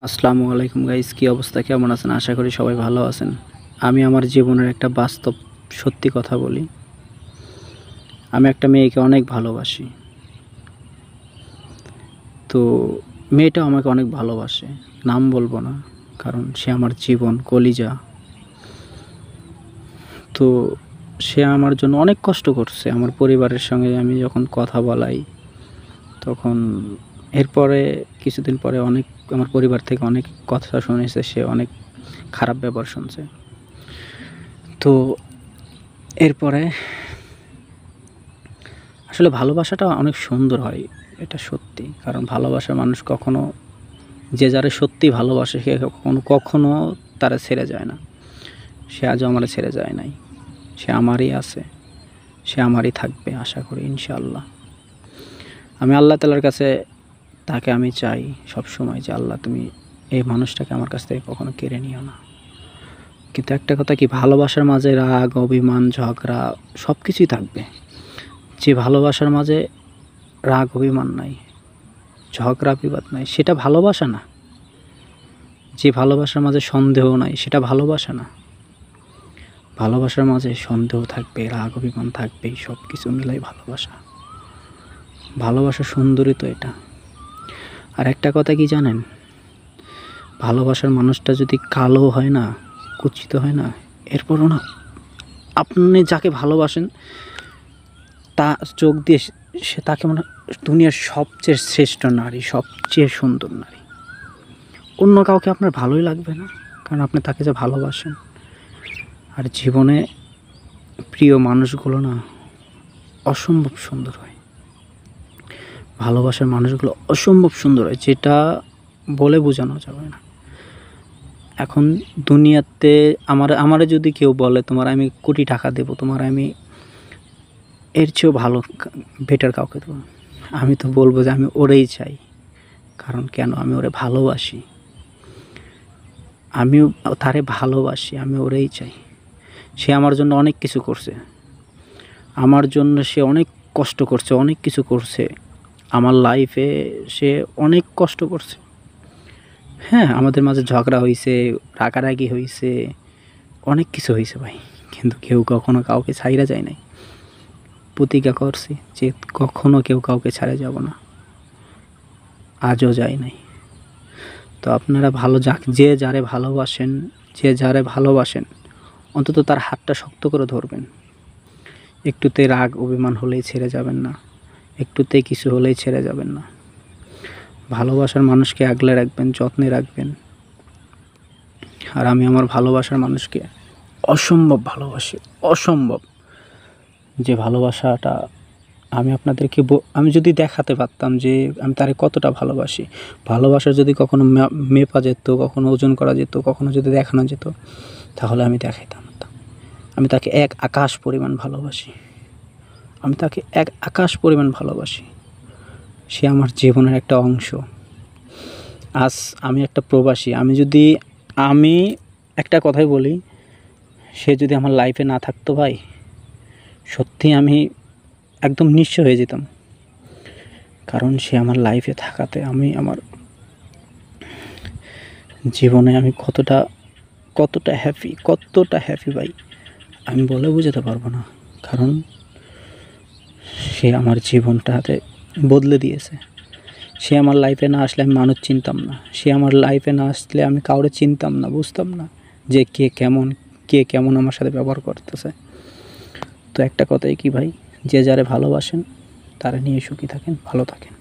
আসসালামু আলাইকুম গাইস, কি অবস্থা, কেমন আছেন? আশা করি সবাই ভালো আছেন। আমি আমার জীবনের একটা বাস্তব সত্যি কথা বলি। আমি একটা মেয়েকে অনেক ভালোবাসি। তো মেয়েটাও আমাকে অনেক ভালোবাসে। নাম বলবো না, কারণ সে আমার জীবন, কলিজা। তো সে আমার জন্য অনেক কষ্ট করছে। আমার পরিবারের সঙ্গে আমি যখন কথা বলাই, তখন এরপরে কিছুদিন পরে আমার পরিবার থেকে অনেক কথা শুনেছে। সে অনেক খারাপ ব্যবহার শুনছে। তো এরপরে আসলে ভালোবাসাটা অনেক সুন্দর হয়, এটা সত্যি। কারণ ভালোবাসার মানুষ কখনো, যে যারে সত্যি ভালোবাসে সে কখনো তারা ছেড়ে যায় না। সে আজও আমার ছেড়ে যায় নাই। সে আমারই আছে, সে আমারই থাকবে আশা করি ইনশাআল্লাহ। আমি আল্লাহ তাআলার কাছে তাকে আমি চাই সবসময় যে আল্লাহ, তুমি এই মানুষটাকে আমার কাছ থেকে কখনো কেড়ে নিও না। কিন্তু একটা কথা কি, ভালোবাসার মাঝে রাগ, অভিমান, ঝগড়া সব কিছুই থাকবে। যে ভালোবাসার মাঝে রাগ, অভিমান নাই, ঝগড়া বিবাদ নাই, সেটা ভালোবাসা না। যে ভালোবাসার মাঝে সন্দেহ নাই, সেটা ভালোবাসা না। ভালোবাসার মাঝে সন্দেহ থাকবে, রাগ অভিমান থাকবে, সব কিছু মিলাই ভালোবাসা। ভালোবাসা সুন্দরই তো এটা। আর একটা কথা কি জানেন, ভালোবাসার মানুষটা যদি কালো হয় না, কুচিত হয় না, এরপরও না আপনি যাকে ভালোবাসেন তা চোখ দিয়ে সে তাকে মনে দুনিয়ার সবচেয়ে শ্রেষ্ঠ নারী, সবচেয়ে সুন্দর নারী। অন্য কাউকে আপনার ভালোই লাগবে না, কারণ আপনি তাকে যে ভালোবাসেন। আর জীবনে প্রিয় মানুষগুলো না অসম্ভব সুন্দর হয়। ভালোবাসার মানুষগুলো অসম্ভব সুন্দর হয়, যেটা বলে বোঝানো যাবে না। এখন দুনিয়াতে আমারে যদি কেউ বলে তোমার আমি কোটি টাকা দেবো, তোমার আমি এর চেয়েও ভালো বেটার কাউকে দেবো, আমি তো বলবো যে আমি ওরেই চাই। কারণ কেন, আমি ওরে ভালোবাসি, আমিও তারে ভালোবাসি, আমি ওরেই চাই। সে আমার জন্য অনেক কিছু করছে, আমার জন্য সে অনেক কষ্ট করছে, অনেক কিছু করছে। আমার লাইফে সে অনেক কষ্ট করছে। হ্যাঁ, আমাদের মাঝে ঝগড়া হয়েছে, রাগারাগি হয়েছে, অনেক কিছু হয়েছে ভাই। কিন্তু কেউ কখনো কাউকে ছাইড়া যায় নাই। প্রতিজ্ঞা করছি যে কখনো কেউ কাউকে ছাড়া যাব না, আজও যাই নাই। তো আপনারা যে যারে ভালোবাসেন, যে যারে ভালোবাসেন, অন্তত তার হাতটা শক্ত করে ধরবেন। একটুতে রাগ অভিমান হলেই ছেড়ে যাবেন না, একটুতে কিছু হলেই ছেড়ে যাবেন না। ভালোবাসার মানুষকে আগলে রাখবেন, যত্নে রাখবেন। আর আমি আমার ভালোবাসার মানুষকে অসম্ভব ভালোবাসি, অসম্ভব। যে ভালোবাসাটা আমি আপনাদেরকে আমি যদি দেখাতে পারতাম যে আমি তারে কতটা ভালোবাসি, ভালোবাসা যদি কখনো মেপা যেত, কখনো ওজন করা যেত, কখনো যদি দেখানো যেত, তাহলে আমি দেখাইতাম না। আমি তাকে এক আকাশ পরিমাণ ভালোবাসি, আমি তাকে এক আকাশ পরিমাণ ভালোবাসি। সে আমার জীবনের একটা অংশ। আজ আমি একটা প্রবাসী, আমি একটা কথাই বলি, সে যদি আমার লাইফে না থাকতো ভাই, সত্যি আমি একদম নিঃস্ব হয়ে যেতাম। কারণ সে আমার লাইফে থাকাতে আমি আমার জীবনে আমি কতটা হ্যাপি ভাই, আমি বলে বোঝাতে পারবো না। কারণ সে আমার জীবনটাতে বদলে দিয়েছে। সে আমার লাইফে না আসলে আমি মানুষ চিনতাম না। সে আমার লাইফে না আসলে আমি কাউরে চিনতাম না, বুঝতাম না যে কে কেমন আমার সাথে ব্যবহার করতেছে। তো একটা কথাই কি ভাই, যে যারে ভালোবাসেন তারা নিয়ে সুখী থাকেন, ভালো থাকেন।